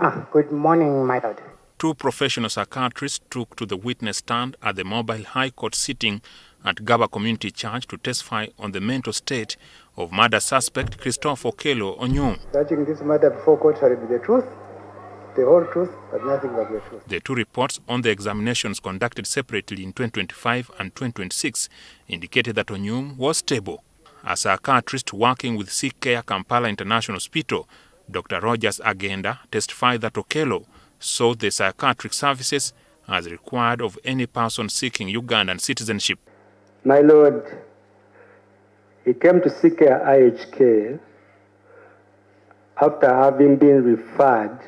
Good morning, my lord. Two professional psychiatrists took to the witness stand at the mobile High Court sitting at Ggaba Community Church to testify on the mental state of murder suspect Christopher Okello Onyum. Judging this matter before court shall be the truth, the whole truth, but nothing but the truth. The two reports on the examinations conducted separately in 2025 and 2026 indicated that Onyum was stable. A psychiatrist working with Sick Care Kampala International Hospital, Dr. Rogers Agenda, testified that Okello sought the psychiatric services as required of any person seeking Ugandan citizenship. My lord, he came to Sick Care IHK after having been referred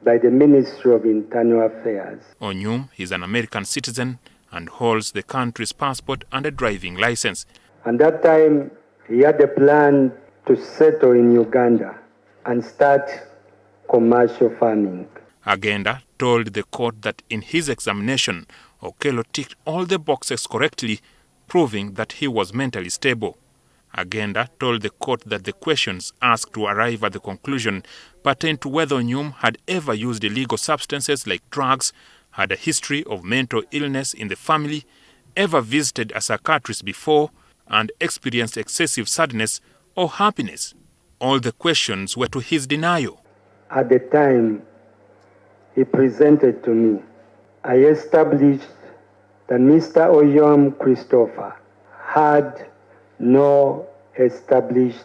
by the Ministry of Internal Affairs. Onyum is an American citizen and holds the country's passport and a driving license. And that time, he had a plan to settle in Uganda and start commercial farming. Agenda told the court that in his examination, Okello ticked all the boxes correctly, proving that he was mentally stable. Agenda told the court that the questions asked to arrive at the conclusion pertained to whether Onyum had ever used illegal substances like drugs, had a history of mental illness in the family, ever visited a psychiatrist before, and experienced excessive sadness or happiness. All the questions were to his denial. At the time he presented to me, I established that Mr. Onyum Christopher had no established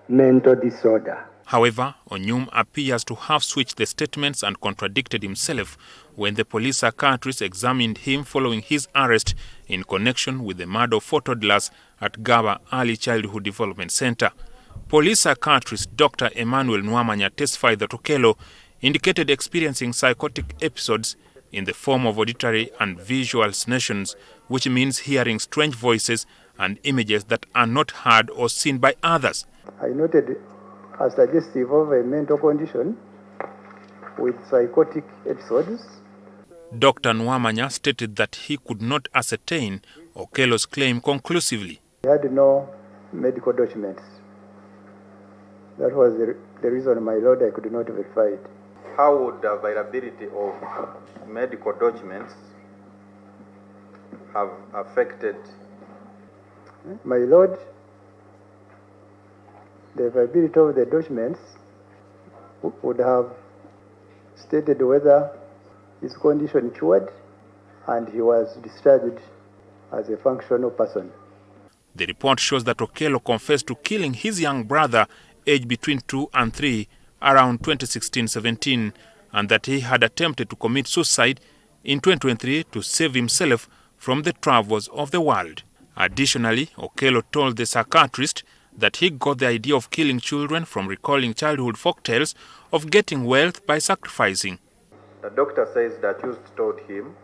mental disorder. However, Onyum appears to have switched the statements and contradicted himself when the police psychiatrist examined him following his arrest in connection with the murder of 4 toddlers at Ggaba Early Childhood Development Center. Police psychiatrist Dr. Emmanuel Nwamanya testified that Okello indicated experiencing psychotic episodes in the form of auditory and visual hallucinations, which means hearing strange voices and images that are not heard or seen by others. I noted as suggestive of a mental condition with psychotic episodes. Dr. Nwamanya stated that he could not ascertain Okello's claim conclusively. He had no medical documents. That was the reason, my lord, I could not verify it. How would the availability of medical documents have affected? My lord, the availability of the documents would have stated whether his condition cured and he was discharged as a functional person. The report shows that Okello confessed to killing his young brother, aged between 2 and 3, around 2016-17, and that he had attempted to commit suicide in 2023 to save himself from the troubles of the world. Additionally, Okello told the psychiatrist that he got the idea of killing children from recalling childhood folktales of getting wealth by sacrificing. The doctor says that Accused told him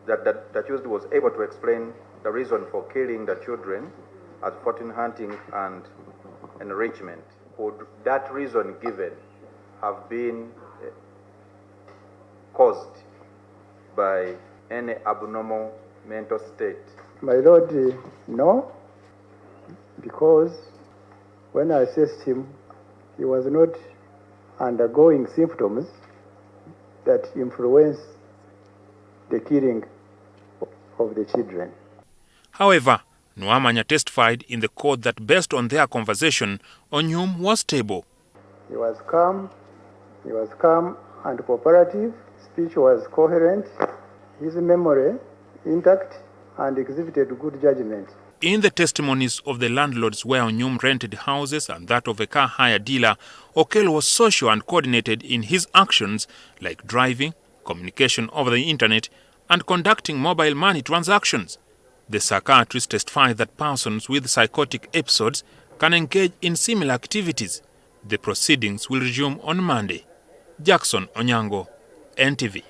that the accused was able to explain the reason for killing the children as fortune hunting and enrichment. Would that reason given have been caused by any abnormal mental state? My lord, no, because when I assessed him, he was not undergoing symptoms that influence the killing of the children. However, Nwamanya testified in the court that based on their conversation, Onyum was stable. He was calm and cooperative, speech was coherent, his memory intact, and exhibited good judgment. In the testimonies of the landlords where Onyum rented houses and that of a car hire dealer, Okello was social and coordinated in his actions like driving, communication over the internet, and conducting mobile money transactions. The psychiatrist testified that persons with psychotic episodes can engage in similar activities. The proceedings will resume on Monday. Jackson Onyango, NTV.